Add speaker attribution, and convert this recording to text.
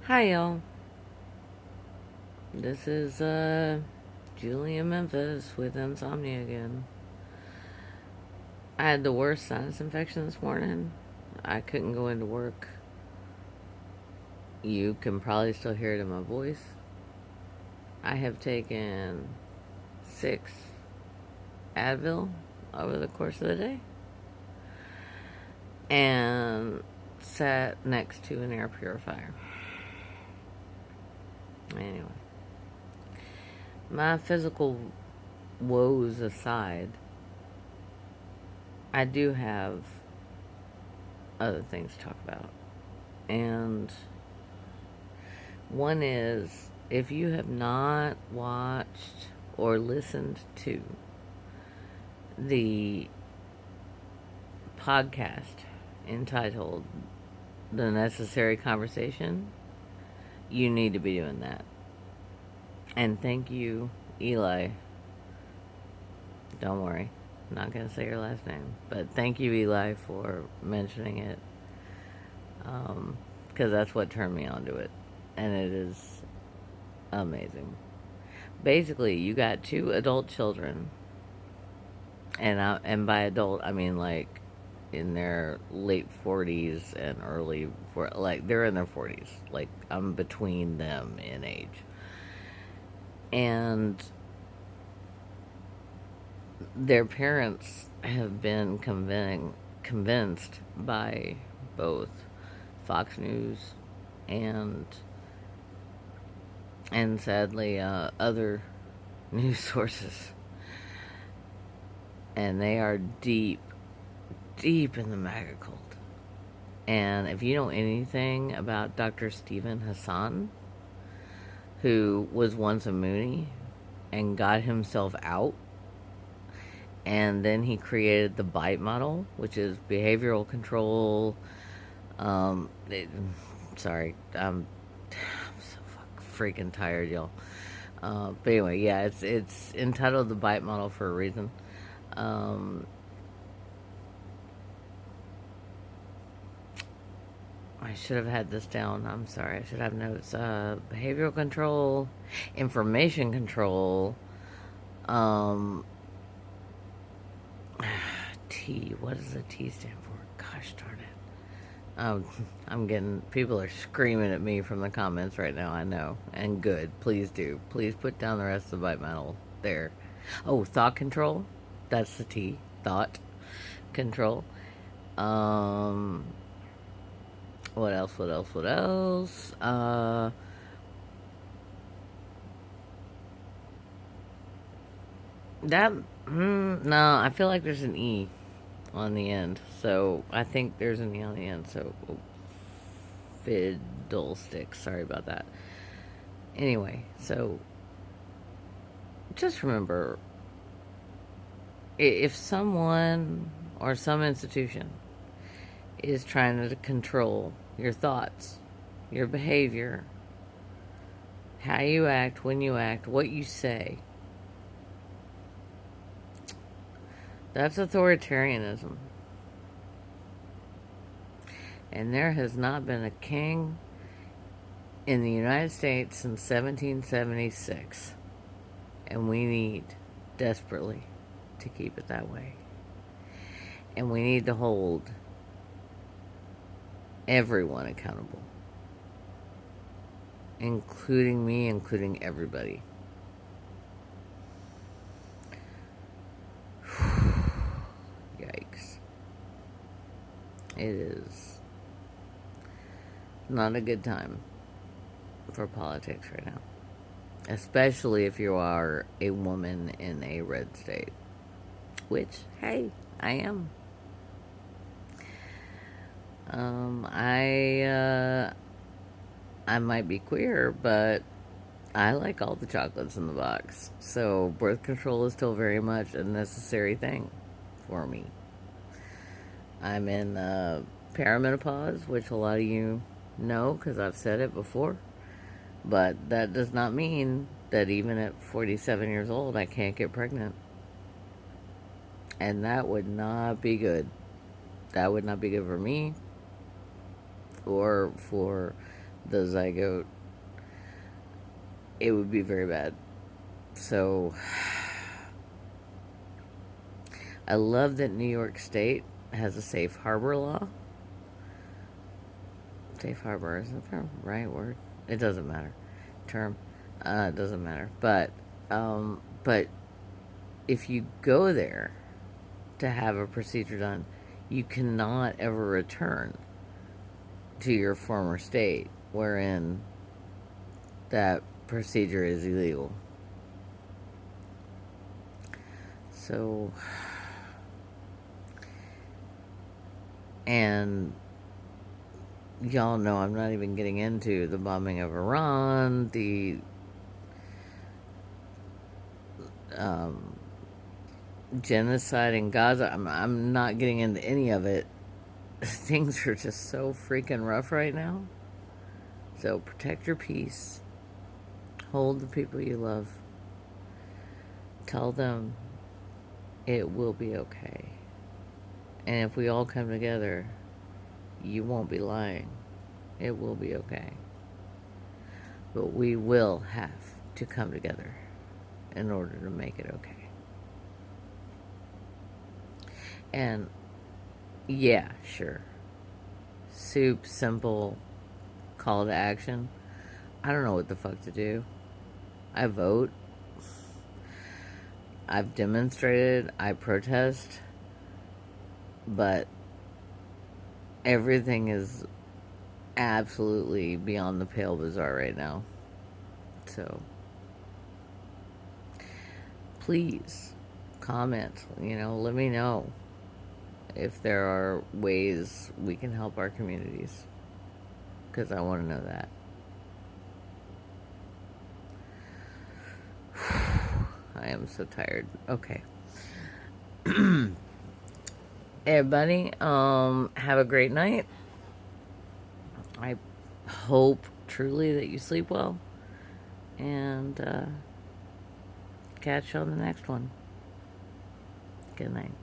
Speaker 1: Hi, y'all. This is Julia Memphis with insomnia again. I had the worst sinus infection this morning. I couldn't go into work. You can probably still hear it in my voice. I have taken 6 Advil over the course of the day and sat next to an air purifier. Anyway, my physical woes aside, I do have other things to talk about. And one is, if you have not watched or listened to the podcast entitled The Necessary Conversation, you need to be doing that. And thank you, Eli. Don't worry, I'm not going to say your last name. But thank you, Eli, for mentioning it. Because that's what turned me on to it. And it is amazing. Basically, you got 2 adult children, and by adult I mean like in their late 40s and like they're in their 40s. Like I'm between them in age, and their parents have been convinced by both Fox News and sadly other news sources, and they are deep in the MAGA cult. And if you know anything about Dr. Stephen Hassan, who was once a Moonie and got himself out, and then he created the BITE model, which is behavioral control. Sorry, I'm so freaking tired, y'all. But anyway, yeah, it's entitled the BITE model for a reason. I should have had this down. I'm sorry. I should have notes. Behavioral control, information control, um, T. What does the T stand for? Gosh darn it. I'm getting, people are screaming at me from the comments right now. I know. And good. Please do. Please put down the rest of the bite metal there. Oh, thought control. That's the T. Thought control. What else? That, no, I feel like there's an E on the end. So I think there's an E on the end. So, fiddlesticks. Sorry about that. Anyway, so just remember, if someone or some institution is trying to control your thoughts, your behavior, how you act, when you act, what you say, that's authoritarianism. And there has not been a king in the United States since 1776. And we need desperately to keep it that way. And we need to hold everyone accountable, including me, including everybody. Yikes. It is not a good time for politics right now, especially if you are a woman in a red state, which, hey, I am. I might be queer, but I like all the chocolates in the box. So birth control is still very much a necessary thing for me. I'm in perimenopause, which a lot of you know because I've said it before. But that does not mean that even at 47 years old, I can't get pregnant. And that would not be good. That would not be good for me or for the zygote, it would be very bad. So I love that New York State has a safe harbor law. Safe harbor, isn't that the right word? It doesn't matter. Term. It doesn't matter. But if you go there to have a procedure done, you cannot ever return to your former state wherein that procedure is illegal. So, and y'all know I'm not even getting into the bombing of Iran, the genocide in Gaza. I'm not getting into any of it. Things are just so freaking rough right now. So protect your peace. Hold the people you love. Tell them it will be okay. And if we all come together, you won't be lying. It will be okay. But we will have to come together in order to make it okay. And yeah, sure. Soup, simple call to action. I don't know what the fuck to do. I vote. I've demonstrated. I protest. But everything is absolutely beyond the pale bizarre right now. So please comment. Let me know if there are ways we can help our communities, because I want to know that. I am so tired. Okay. Everybody, have a great night. I hope truly that you sleep well, and catch you on the next one. Good night.